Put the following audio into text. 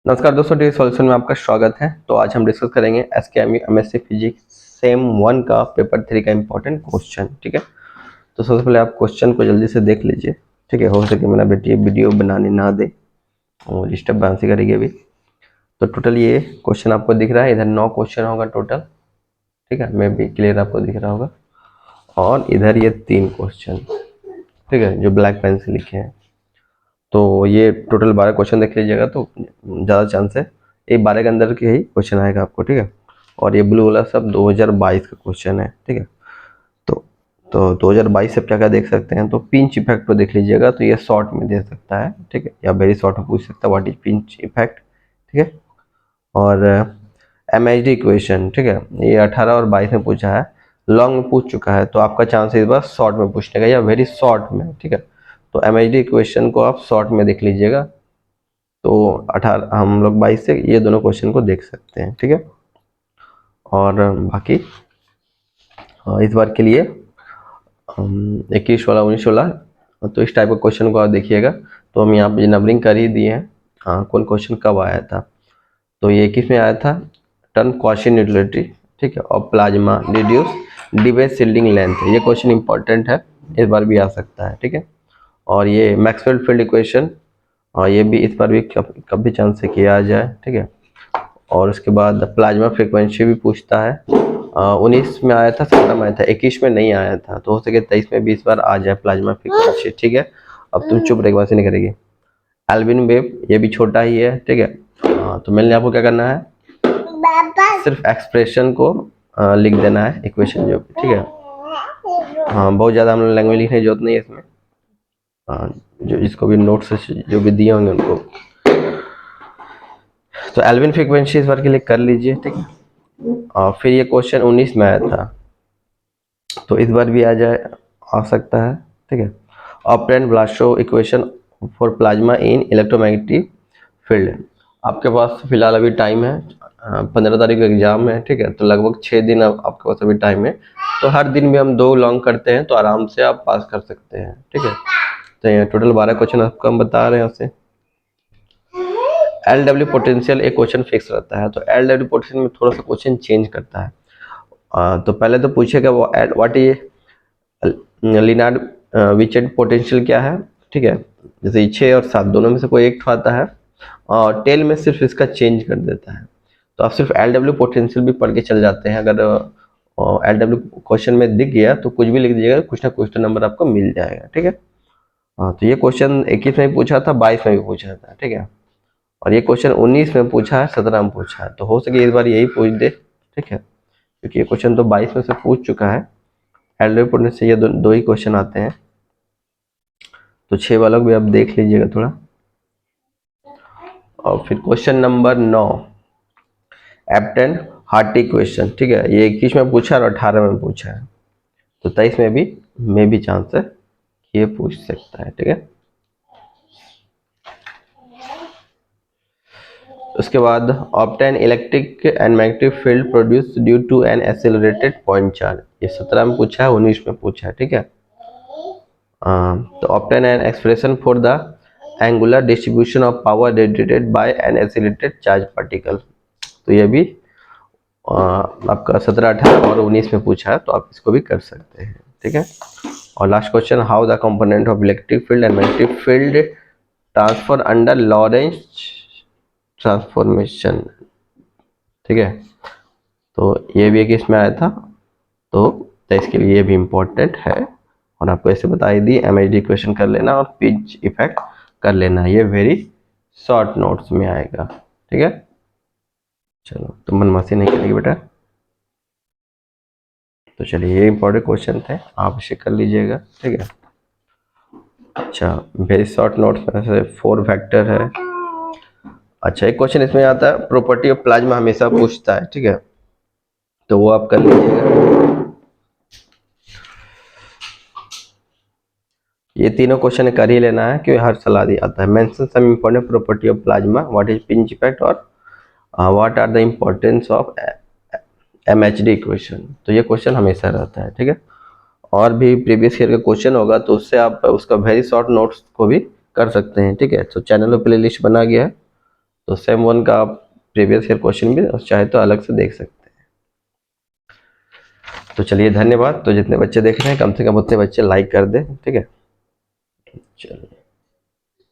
नमस्कार दोस्तों, D solution में आपका स्वागत है। तो आज हम डिस्कस करेंगे एसकेएमई एमएससी फिजिक्स सेम 1 का पेपर 3 का इम्पोर्टेंट क्वेश्चन। ठीक है, तो सबसे पहले आप क्वेश्चन को जल्दी से देख लीजिए। ठीक है, हो सके मेरा बेटी वीडियो बनाने ना दे और डिस्टर्बेंस करेगी अभी। तो टोटल ये क्वेश्चन आपको दिख रहा है, इधर 9 क्वेश्चन होगा टोटल। ठीक है, मैं भी क्लियर आपको दिख रहा होगा। और इधर ये 3 क्वेश्चन, ठीक है, जो ब्लैक पेन से लिखे हैं। तो ये टोटल 12 क्वेश्चन देख लीजिएगा तो ज़्यादा चांस है ये 12 के अंदर के ही क्वेश्चन आएगा आपको। ठीक है, और ये ब्लू वाला सब 2022 का क्वेश्चन है। ठीक है, तो 2022 से क्या क्या देख सकते हैं, तो पिंच इफेक्ट को देख लीजिएगा। तो ये शॉर्ट में दे सकता है, ठीक है, या वेरी शॉर्ट में पूछ सकता है व्हाट इज पिंच इफेक्ट। ठीक है, और एमएचडी इक्वेशन, ठीक है, ये 18 और 22 में पूछा है, लॉन्ग में पूछ चुका है। तो आपका चांस है इस बार शॉर्ट में पूछने का या वेरी शॉर्ट में। ठीक है, तो एमएचडी इक्वेशन को आप शॉर्ट में देख लीजिएगा। तो 18 हम लोग 22 से ये दोनों क्वेश्चन को देख सकते हैं। ठीक है, और बाकी इस बार के लिए 21 वाला 19 वाला, तो इस टाइप का क्वेश्चन को आप देखिएगा। तो हम यहाँ पे नंबरिंग कर ही दिए हैं। हाँ, कौन क्वेश्चन कब आया था, तो ये 21 में आया था टर्न क्वाशी न्यूट्रलिटी। ठीक है, और प्लाज्मा रिड्यूस डिबेस शील्डिंग लेंथ, ये क्वेश्चन इंपॉर्टेंट है, इस बार भी आ सकता है। ठीक है, और ये मैक्सवेल फील्ड इक्वेशन, और ये भी इस बार भी कभी चांस से किया जाए। ठीक है, और उसके बाद प्लाज्मा फ्रीक्वेंसी भी पूछता है। 19 में आया था, 17 में आया था, 21 में नहीं आया था। तो हो सके 23 में भी इस बार आ जाए प्लाज्मा फ्रीक्वेंसी। ठीक है, अब तुम चुप रहेगी, वैसे नहीं करेगी। एल्विन वेव, ये भी छोटा ही है। ठीक है, तो मेनली आपको क्या करना है, सिर्फ एक्सप्रेशन को लिख देना है, इक्वेशन जो। ठीक है, हाँ, बहुत ज़्यादा हम लोग लैंग्वेज लिखने की जरूरत नहीं है इसमें। जो जिसको भी नोट्स जो भी दिए होंगे उनको, तो एल्विन फ्रीक्वेंसी इस बार के लिए कर लीजिए। ठीक है, और फिर ये क्वेश्चन 19 में आया था, तो इस बार भी आ सकता है। ठीक है, operant Vlasov equation for plasma in electromagnetic field. आपके पास फिलहाल अभी टाइम है, 15 तारीख को एग्जाम है। ठीक है, तो लगभग 6 दिन अब आपके पास अभी टाइम है। तो हर दिन भी हम 2 लॉन्ग करते हैं तो आराम से आप पास कर सकते हैं। ठीक है, तो ये टोटल 12 क्वेश्चन आपको हम बता रहे हैं उससे। एल डब्ल्यू पोटेंशियल एक क्वेश्चन फिक्स रहता है, तो एल डब्ल्यू पोटेंशियल में थोड़ा सा क्वेश्चन चेंज करता है। तो पहले तो पूछेगा वो व्हाट ये लिनार्ड विचेट पोटेंशियल क्या है। ठीक है, जैसे 6 और 7 दोनों में से कोई एक आता है, और टेल में सिर्फ इसका चेंज कर देता है। तो आप सिर्फ एल डब्ल्यू पोटेंशियल भी पढ़ के चल जाते हैं। अगर एल डब्ल्यू क्वेश्चन में दिख गया तो कुछ भी लिख दीजिएगा, कुछ ना कुछ तो नंबर आपको मिल जाएगा। ठीक है, हाँ, तो ये क्वेश्चन 21 में भी पूछा था, 22 में भी पूछा था। ठीक है, और ये क्वेश्चन 19 में पूछा है, 17 में पूछा है। तो हो सके इस बार यही पूछ दे। ठीक है, क्योंकि ये क्वेश्चन तो 22 में से पूछ चुका है। एलडब्ल्यू पढ़ने से ये दो ही क्वेश्चन आते हैं, तो 6 वाला भी आप देख लीजिएगा थोड़ा। और फिर क्वेश्चन नंबर 9, एप्टेन हार्टी क्वेश्चन। ठीक है, ये 21 में पूछा और 18 में पूछा है, तो 23 में भी चांस है कि ये पूछ सकता है। ठीक है, उसके बाद obtain electric and magnetic field produce due to an accelerated point charge, ये 17 में पूछा है, 19 में पूछा है। ठीक है, तो obtain an expression for the angular distribution of power radiated by an accelerated charge particle, तो ये भी आपका 17, 18 और 19 में पूछा है, तो आप इसको भी कर सकते हैं। ठीक है, और last question, how the component of electric field and magnetic field transfer under Lorentz transformation. ठीक है, तो ये भी एक इसमें आया था, तो इसके लिए ये भी इम्पोर्टेंट है। और आपको ऐसे बता ही दी, एमएचडी इक्वेशन कर लेना और पिंच इफेक्ट कर लेना, ये वेरी शॉर्ट नोट्स में आएगा। ठीक है, चलो, तो मनमासी नहीं करेगी बेटा। तो चलिए, ये इंपॉर्टेंट क्वेश्चन थे, आप इसे कर लीजिएगा। ठीक है, अच्छा, वेरी शॉर्ट नोट्स में से 4 फैक्टर है। अच्छा, एक क्वेश्चन इसमें आता है, प्रॉपर्टी ऑफ प्लाज्मा हमेशा पूछता है। ठीक है, तो वो आप कर लीजिएगा। ये तीनों क्वेश्चन कर ही लेना है, क्योंकि हर सलाह दी आता है। Mention some important property of plasma, what is pinch effect, और what are the importance of MHD equation, तो ये क्वेश्चन हमेशा रहता है। ठीक है, और भी प्रीवियस ईयर का क्वेश्चन होगा तो उससे आप उसका वेरी शॉर्ट नोट्स को भी कर सकते हैं। ठीक है, तो चैनल पर प्ले लिस्ट बना गया है, तो सेम वन का आप प्रीवियस ईयर क्वेश्चन भी चाहे तो अलग से देख सकते हैं। तो चलिए धन्यवाद। तो जितने बच्चे देख रहे हैं कम से कम उतने बच्चे लाइक कर दें, ठीक है। चलिए।